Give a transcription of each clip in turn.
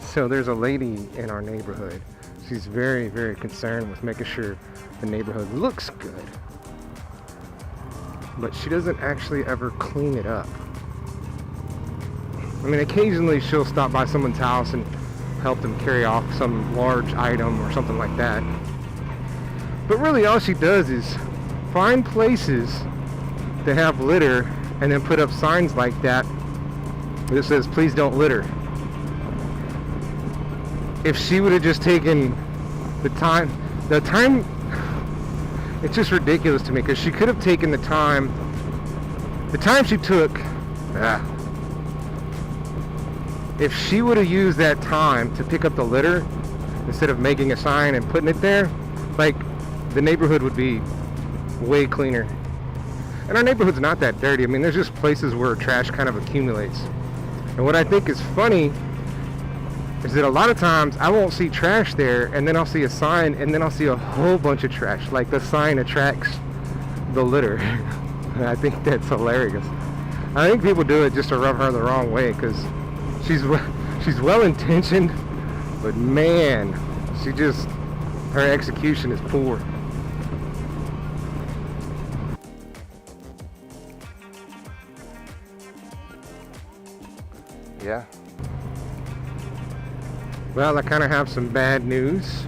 So there's a lady in our neighborhood. She's very, very concerned with making sure the neighborhood looks good. But she doesn't actually ever clean it up. I mean, occasionally she'll stop by someone's house and help them carry off some large item or something like that. But really all she does is find places that have litter and then put up signs like that that says, please don't litter. If she would have just taken the time, it's just ridiculous to me, because she could have taken the time she took, if she would have used that time to pick up the litter instead of making a sign and putting it there, like, the neighborhood would be way cleaner. And our neighborhood's not that dirty. I mean, there's just places where trash kind of accumulates. And what I think is funny is that a lot of times I won't see trash there, and then I'll see a sign, and then I'll see a whole bunch of trash. Like, the sign attracts the litter. And I think that's hilarious. I think people do it just to rub her the wrong way, because she's well-intentioned, but man, her execution is poor. Yeah. Well, I kind of have some bad news.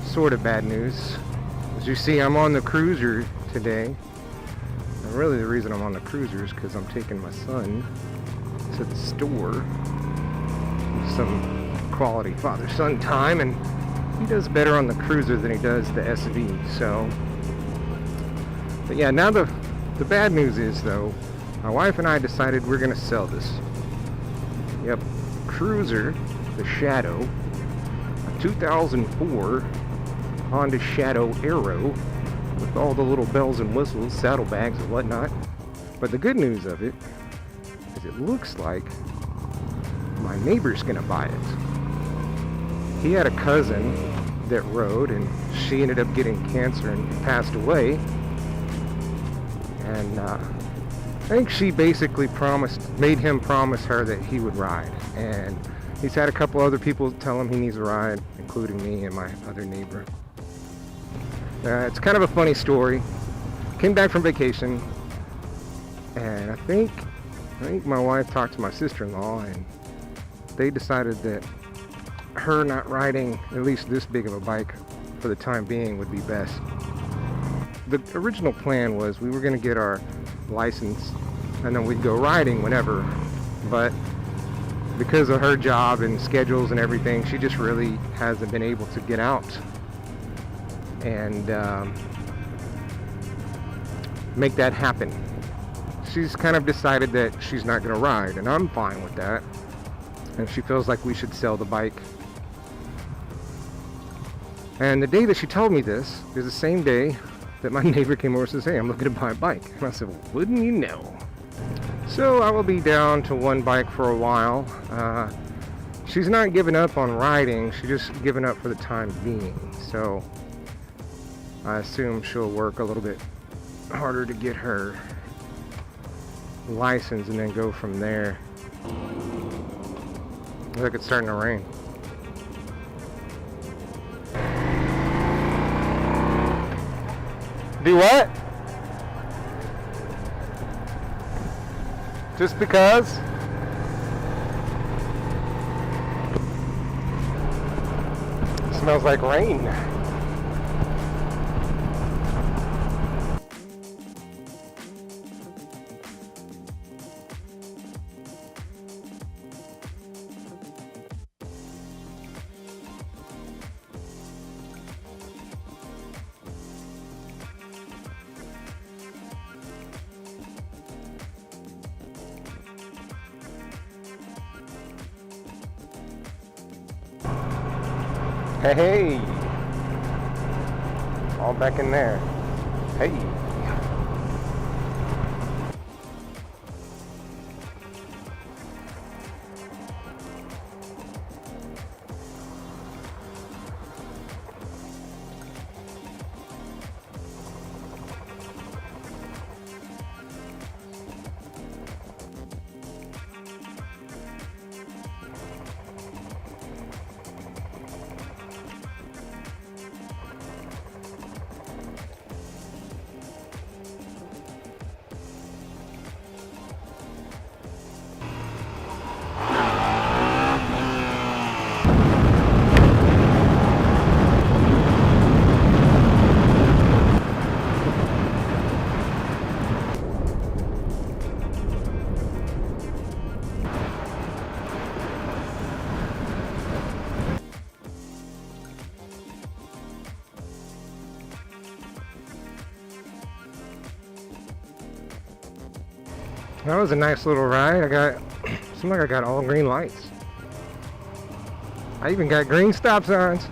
Sort of bad news. As you see, I'm on the cruiser today. And really the reason I'm on the cruiser is because I'm taking my son to the store. Some quality father-son time, and he does better on the cruiser than he does the SV. So, but yeah, now the bad news is, though, my wife and I decided we're going to sell this. Yep, cruiser, the Shadow, a 2004 Honda Shadow Aero with all the little bells and whistles, saddlebags and whatnot. But the good news of it is it looks like my neighbor's gonna buy it. He had a cousin that rode, and she ended up getting cancer and passed away. And I think she basically made him promise her that he would ride. And he's had a couple other people tell him he needs a ride, including me and my other neighbor. It's kind of a funny story. Came back from vacation, and I think my wife talked to my sister-in-law, and they decided that her not riding at least this big of a bike for the time being would be best. The original plan was we were going to get our license and then we'd go riding whenever, but because of her job and schedules and everything, she just really hasn't been able to get out and make that happen. She's kind of decided that she's not going to ride, and I'm fine with that, and she feels like we should sell the bike. And the day that she told me this is the same day that my neighbor came over and says, hey, I'm looking to buy a bike. And I said, well, wouldn't you know? So I will be down to one bike for a while. She's not giving up on riding, she's just giving up for the time being. So I assume she'll work a little bit harder to get her license and then go from there. Look, it's starting to rain. Do what? Just because? It smells like rain. Hey, all back in there. Hey. That was a nice little ride. Seemed like I got all green lights. I even got green stop signs.